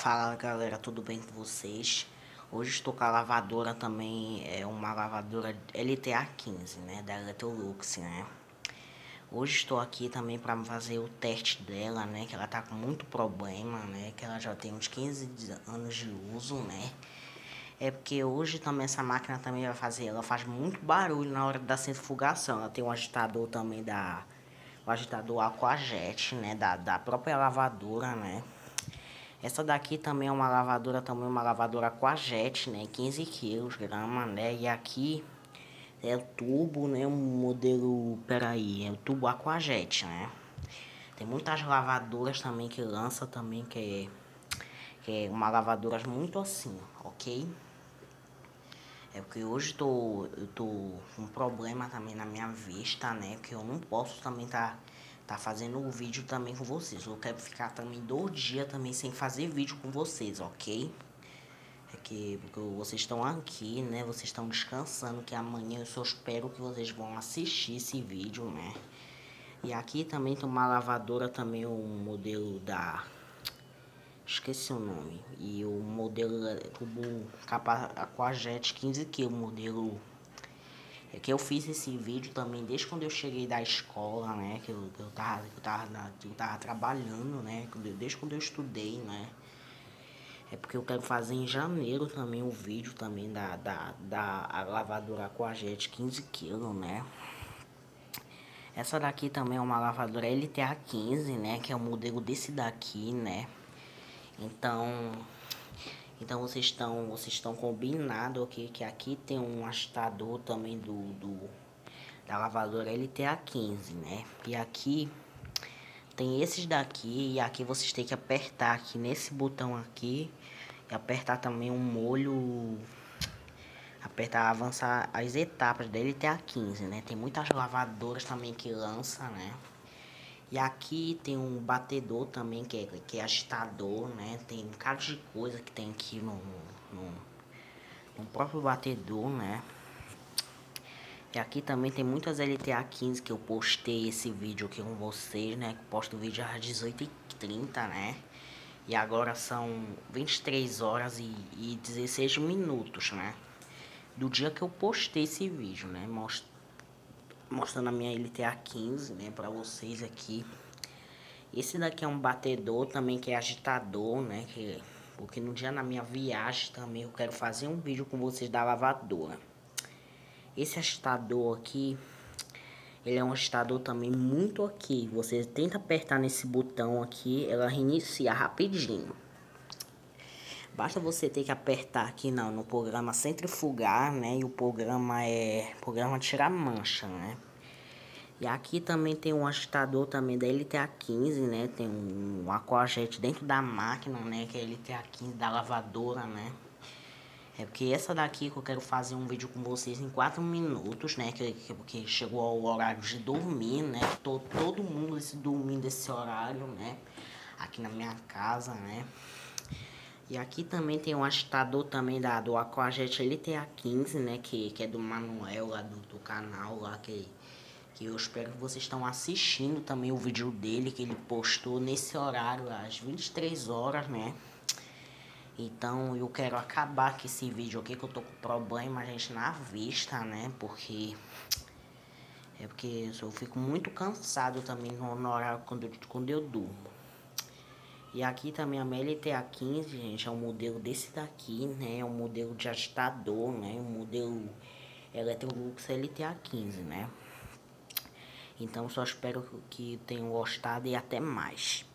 Fala galera, tudo bem com vocês? Hoje estou com a lavadora também, é uma lavadora LTA15, né, da Electrolux, né. Hoje estou aqui também para fazer o teste dela, né, que ela tá com muito problema, né, que ela já tem uns 15 anos de uso, né. É porque hoje também essa máquina também ela faz muito barulho na hora da centrifugação. Ela tem um agitador também o agitador Aquajet, né, da própria lavadora, né. Essa daqui também é uma lavadora Aquajet, né, 15 kg, né, e aqui é o tubo, né, um modelo, é o tubo Aquajet, né. Tem muitas lavadoras também que lança também, que é uma lavadora muito assim, ok? É porque hoje eu tô com um problema também na minha vista, né, que eu não posso também tá fazendo o vídeo também com vocês. Eu quero ficar também 2 dias também sem fazer vídeo com vocês, ok? Porque vocês estão aqui, né? Vocês estão descansando, que amanhã eu só espero que vocês vão assistir esse vídeo, né? E aqui também tem uma lavadora também, um modelo da... Esqueci o nome. E o modelo tubo capa Aquajet 15 kg, modelo... É que eu fiz esse vídeo também desde quando eu cheguei da escola, né? Que eu tava trabalhando, né? Desde quando eu estudei, né? É porque eu quero fazer em janeiro também o vídeo também da lavadora Aquajet 15 kg, né? Essa daqui também é uma lavadora LTA15, né? Que é o modelo desse daqui, né? Então vocês estão combinados aqui, que aqui tem um agitador também da lavadora LTA15, né? E aqui tem esses daqui, e aqui vocês têm que apertar aqui nesse botão aqui e apertar também um molho, avançar as etapas da LTA15, né? Tem muitas lavadoras também que lança, né? E aqui tem um batedor também, que é agitador, né? Tem um bocado de coisa que tem aqui no próprio batedor, né? E aqui também tem muitas LTA15 que eu postei esse vídeo aqui com vocês, né? Que eu posto o vídeo às 18h30, né? E agora são 23 horas e 16 minutos, né? Do dia que eu postei esse vídeo, né? Mostrando a minha LTA15, né? Pra vocês aqui. Esse daqui é um batedor também, que é agitador, né? Porque no dia na minha viagem também eu quero fazer um vídeo com vocês da lavadora. Esse agitador aqui, ele é um agitador também muito aqui. Você tenta apertar nesse botão aqui, ela reinicia rapidinho. Basta você ter que apertar aqui no programa centrifugar, né? E o programa é programa tirar mancha, né? E aqui também tem um agitador também da LTA15, né? Tem um Aquajet dentro da máquina, né? Que é a LTA15 da lavadora, né? É porque essa daqui que eu quero fazer um vídeo com vocês em 4 minutos, né? Porque chegou ao horário de dormir, né? Todo mundo dormindo esse horário, né? Aqui na minha casa, né? E aqui também tem um agitador também do Aquajet LTA15, né? Que é do Manuel lá do canal lá, que eu espero que vocês estão assistindo também o vídeo dele, que ele postou nesse horário, às 23 horas, né? Então eu quero acabar com esse vídeo aqui, que eu tô com problema, gente, na vista, né? Porque eu fico muito cansado também no horário quando eu durmo. E aqui também a minha LTA15, gente, é um modelo desse daqui, né? É um modelo de agitador, né? Um modelo Electrolux LTA15, né? Então só espero que tenham gostado e até mais.